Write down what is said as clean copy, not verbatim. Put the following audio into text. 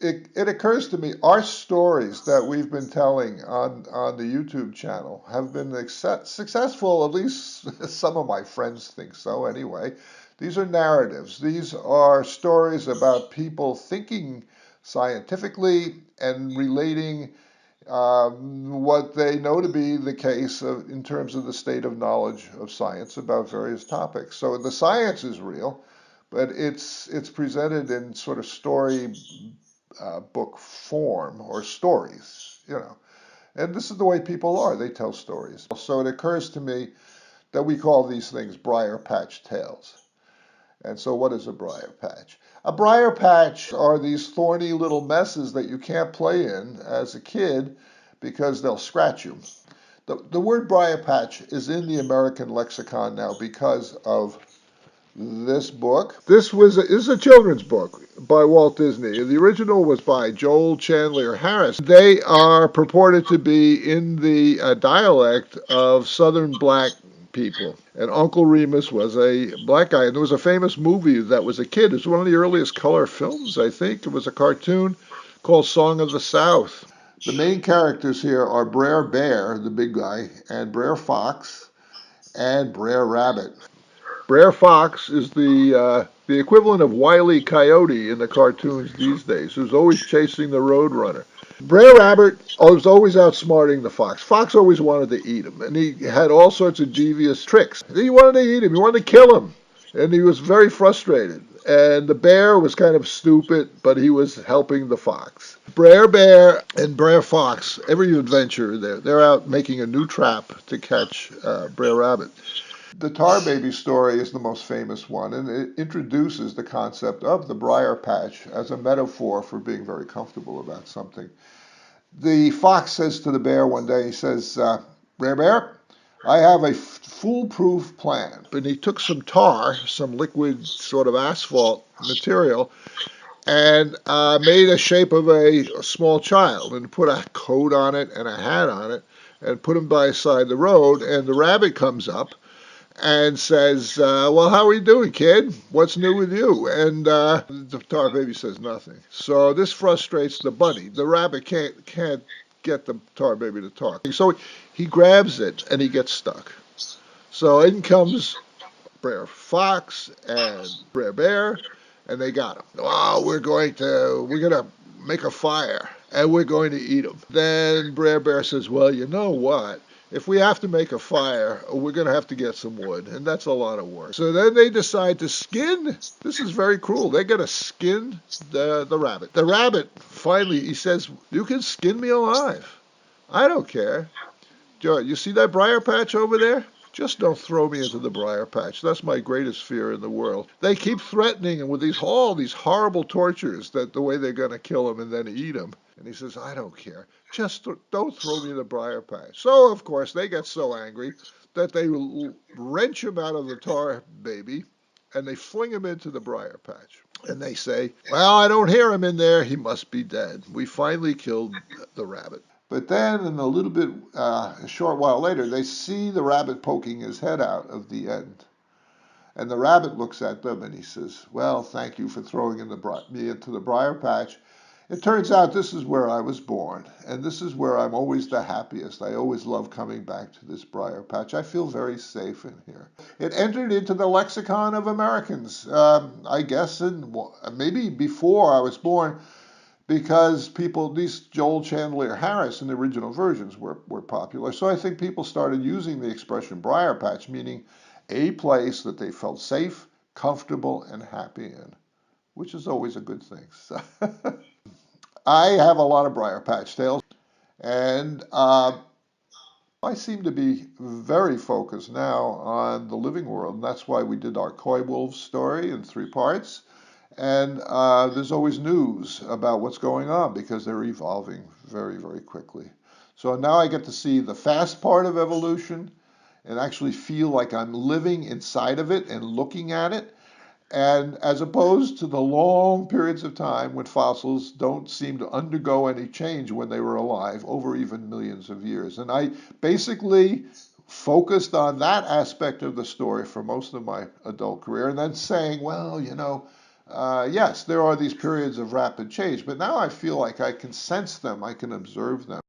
it occurs to me our stories that we've been telling on the YouTube channel have been successful, at least some of my friends think so anyway. These are narratives. These are stories about people thinking scientifically and relating what they know to be the case in terms of the state of knowledge of science about various topics. So the science is real, but it's presented in sort of story book form or stories, you know. And this is the way people are. They tell stories. So it occurs to me that we call these things briar patch tales. And so what is a briar patch? A briar patch are these thorny little messes that you can't play in as a kid because they'll scratch you. The word briar patch is in the American lexicon now because of this book. This is a children's book by Walt Disney. The original was by Joel Chandler Harris. They are purported to be in the dialect of Southern black people. And Uncle Remus was a black guy. And there was a famous movie that was a kid. It was one of the earliest color films, I think. It was a cartoon called Song of the South. The main characters here are Br'er Bear, the big guy, and Br'er Fox, and Br'er Rabbit. Br'er Fox is the equivalent of Wile E. Coyote in the cartoons these days, who's always chasing the Roadrunner. Br'er Rabbit was always outsmarting the fox. Fox always wanted to eat him, and he had all sorts of devious tricks. He wanted to eat him. He wanted to kill him, and he was very frustrated. And the bear was kind of stupid, but he was helping the fox. Br'er Bear and Br'er Fox, every adventure, they're out making a new trap to catch Br'er Rabbit. The Tar Baby story is the most famous one, and it introduces the concept of the briar patch as a metaphor for being very comfortable about something. The fox says to the bear one day, he says, Br'er Bear, I have a foolproof plan. And he took some tar, some liquid sort of asphalt material, and made a shape of a small child and put a coat on it and a hat on it and put him by the side of the road, and the rabbit comes up and says, well, how are you doing, kid? What's new with you? And the tar baby says nothing. So this frustrates the bunny. The rabbit can't get the tar baby to talk. So he grabs it and he gets stuck. So in comes Br'er Fox and Br'er Bear, and they got him. Oh, we're gonna make a fire and we're going to eat him. Then Br'er Bear says, well, you know what? If we have to make a fire, we're going to have to get some wood, and that's a lot of work. So then they decide to skin. This is very cruel. They're going to skin the rabbit. The rabbit, finally, he says, you can skin me alive. I don't care. You see that briar patch over there? Just don't throw me into the briar patch. That's my greatest fear in the world. They keep threatening him with all these horrible tortures that the way they're going to kill him and then eat him. And he says, I don't care. Just don't throw me in the briar patch. So, of course, they get so angry that they wrench him out of the tar baby and they fling him into the briar patch. And they say, well, I don't hear him in there. He must be dead. We finally killed the rabbit. But then, in a little bit, a short while later, they see the rabbit poking his head out of the end. And the rabbit looks at them and he says, well, thank you for throwing me into the briar patch. It turns out this is where I was born, and this is where I'm always the happiest. I always love coming back to this briar patch. I feel very safe in here. It entered into the lexicon of Americans, I guess, maybe before I was born, because these Joel Chandler Harris in the original versions were popular. So I think people started using the expression briar patch, meaning a place that they felt safe, comfortable, and happy in, which is always a good thing. So I have a lot of briar patch tales, and I seem to be very focused now on the living world, and that's why we did our Coy Wolves story in 3 parts. And there's always news about what's going on because they're evolving very, very quickly. So now I get to see the fast part of evolution and actually feel like I'm living inside of it and looking at it. And as opposed to the long periods of time when fossils don't seem to undergo any change when they were alive over even millions of years. And I basically focused on that aspect of the story for most of my adult career and then saying, well, yes, there are these periods of rapid change, but now I feel like I can sense them, I can observe them.